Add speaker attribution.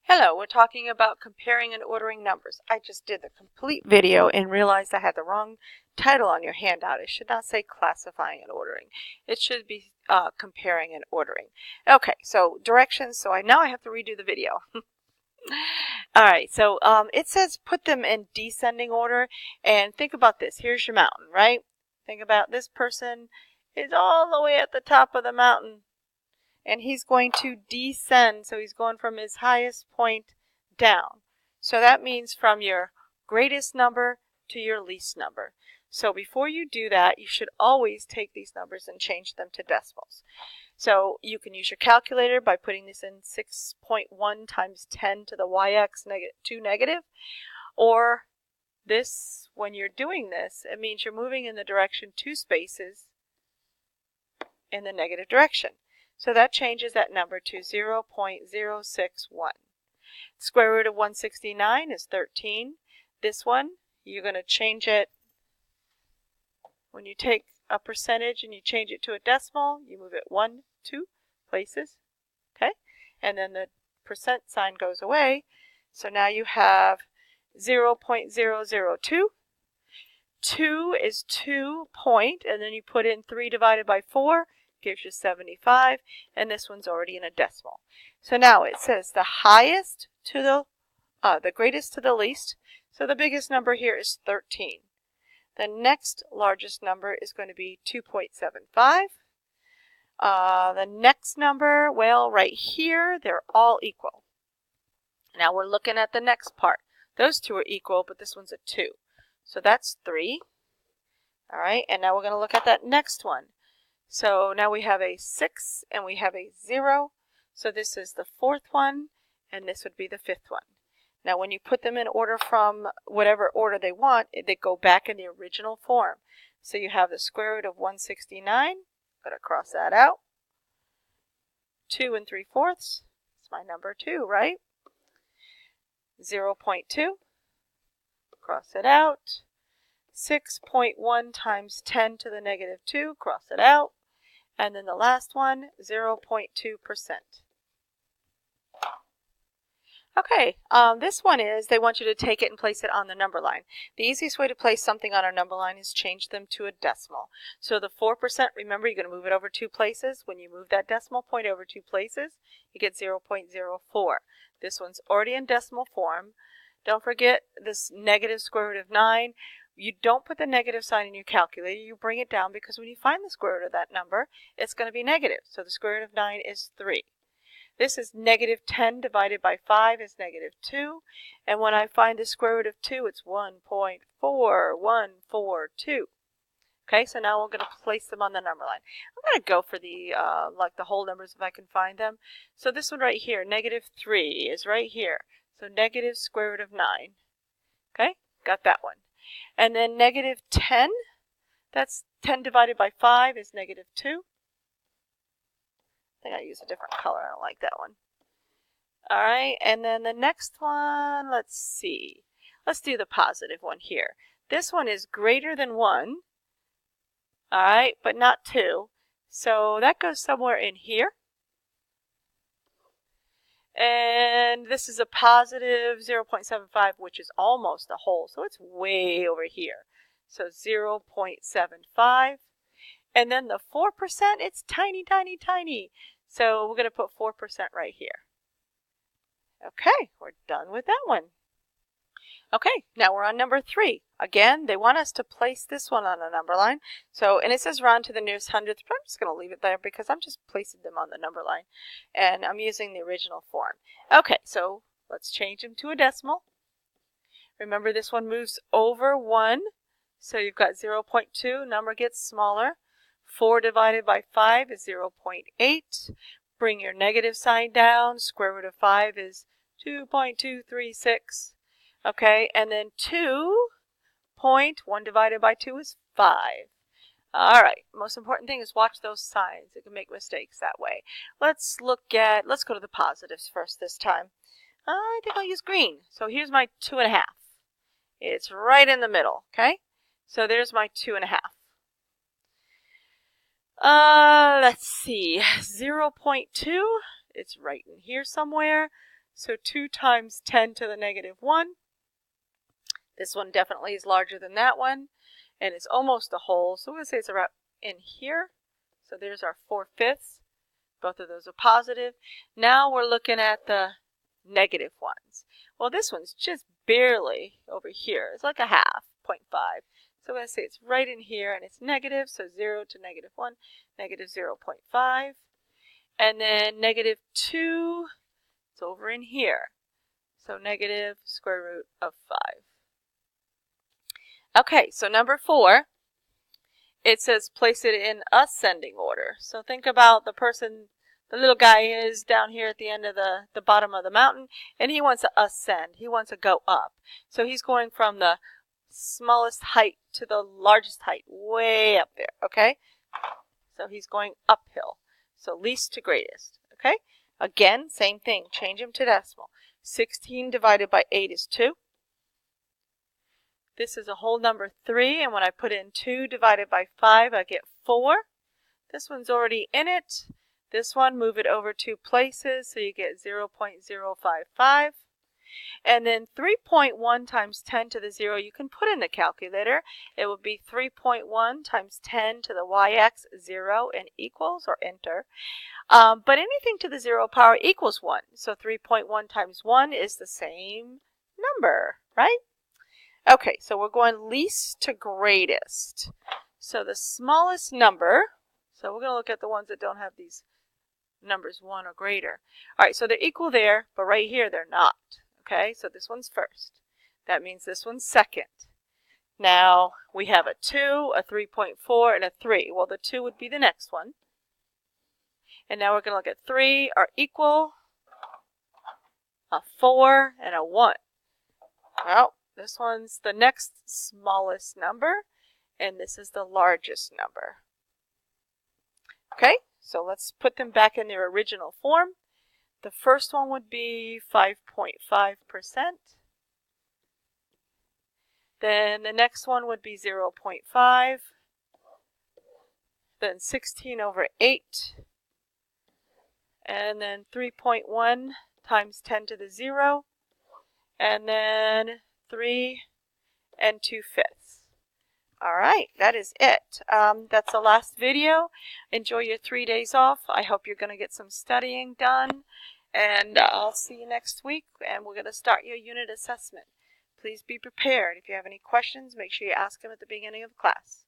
Speaker 1: Hello, we're talking about comparing and ordering numbers. I just did the complete video and realized I had the wrong title on your handout. It should not say classifying and ordering. It should be comparing and ordering. Okay, so directions. So now I have to redo the video. All right, so it says put them in descending order. And think about this. Here's your mountain, right? Think about this person is all the way at the top of the mountain. And he's going to descend, so he's going from his highest point down. So that means from your greatest number to your least number. So before you do that, you should always take these numbers and change them to decimals. So you can use your calculator by putting this in 6.1 times 10 to the yx 2 negative. Or this, when you're doing this, it means you're moving in the direction 2 spaces in the negative direction. So that changes that number to 0.061. Square root of 169 is 13. This one, you're going to change it. When you take a percentage and you change it to a decimal, you move it 1, 2 places. Okay? And then the percent sign goes away. So now you have 0.002. 2 is 2 point, and then you put in 3 divided by 4. Gives you 75, and this one's already in a decimal. So now it says the highest to the greatest to the least. So the biggest number here is 13. The next largest number is going to be 2.75. The next number, well, right here, they're all equal. Now we're looking at the next part. Those two are equal, but this one's a 2. So that's 3. All right, and now we're going to look at that next one. So now we have a 6 and we have a 0. So this is the fourth one, and this would be the fifth one. Now when you put them in order from whatever order they want, they go back in the original form. So you have the square root of 169. I'm going to cross that out. 2 3/4. It's my number 2, right? 0.2. Cross it out. 6.1 times 10 to the negative 2. Cross it out. And then the last one, 0.2%. Okay, this one is they want you to take it and place it on the number line. The easiest way to place something on a number line is change them to a decimal. So the 4%, remember, you're going to move it over 2 places. When you move that decimal point over 2 places, you get 0.04. This one's already in decimal form. Don't forget this negative square root of 9. You don't put the negative sign in your calculator. You bring it down because when you find the square root of that number, it's going to be negative. So the square root of 9 is 3. This is negative 10 divided by 5 is negative 2. And when I find the square root of 2, it's 1.4142. Okay, so now we're going to place them on the number line. I'm going to go for the like the whole numbers if I can find them. So this one right here, negative 3 is right here. So negative square root of 9. Okay, got that one. And then negative 10, that's 10 divided by 5 is negative 2. I think I used a different color. I don't like that one. All right, and then the next one, let's see. Let's do the positive one here. This one is greater than 1, all right, but not 2. So that goes somewhere in here. And this is a positive 0.75, which is almost a whole. So it's way over here. So 0.75. And then the 4%, it's tiny, tiny, tiny. So we're going to put 4% right here. Okay, we're done with that one. Okay, now we're on number 3. Again, they want us to place this one on a number line. So, and it says round to the nearest hundredth, but I'm just going to leave it there because I'm just placing them on the number line. And I'm using the original form. Okay, so let's change them to a decimal. Remember, this one moves over 1. So you've got 0.2, number gets smaller. 4 divided by 5 is 0.8. Bring your negative sign down. Square root of 5 is 2.236. Okay, and then 2.1 divided by 2 is 5. All right, most important thing is watch those signs. You can make mistakes that way. Let's go to the positives first this time. I think I'll use green. So here's my 2.5. It's right in the middle, okay? So there's my 2.5. Let's see, 0.2, it's right in here somewhere. So 2 times 10 to the negative 1. This one definitely is larger than that one, and it's almost a whole. So we're going to say it's around in here. So there's our 4/5. Both of those are positive. Now we're looking at the negative ones. Well, this one's just barely over here. It's like a half, 0.5. So I'm going to say it's right in here, and it's negative, so 0 to negative 1, negative 0.5. And then negative 2, it's over in here. So negative square root of 5. Okay, so number 4, it says place it in ascending order. So think about the person, the little guy is down here at the end of the bottom of the mountain, and he wants to ascend. He wants to go up. So he's going from the smallest height to the largest height, way up there, okay? So he's going uphill. So least to greatest, okay? Again, same thing, change them to decimal. 16 divided by 8 is 2. This is a whole number 3, and when I put in 2 divided by 5, I get 4. This one's already in it. This one, move it over 2 places, so you get 0.055. And then 3.1 times 10 to the 0, you can put in the calculator. It would be 3.1 times 10 to the y-axis, 0, and equals, or enter. But anything to the 0 power equals 1. So 3.1 times 1 is the same number, right? Okay, so we're going least to greatest. So the smallest number, so we're going to look at the ones that don't have these numbers 1 or greater. All right, so they're equal there, but right here they're not. Okay, so this one's first. That means this one's second. Now we have a 2, a 3.4, and a 3. Well, the 2 would be the next one. And now we're going to look at 3 are equal, a 4, and a 1. Well, this one's the next smallest number, and this is the largest number. Okay, so let's put them back in their original form. The first one would be 5.5%. Then the next one would be 0.5. Then 16 over 8. And then 3.1 times 10 to the 0. And then 3 and 2/5. All right, that is it. That's the last video. Enjoy your 3 days off. I hope you're going to get some studying done. And I'll see you next week, and we're going to start your unit assessment. Please be prepared. If you have any questions, make sure you ask them at the beginning of class.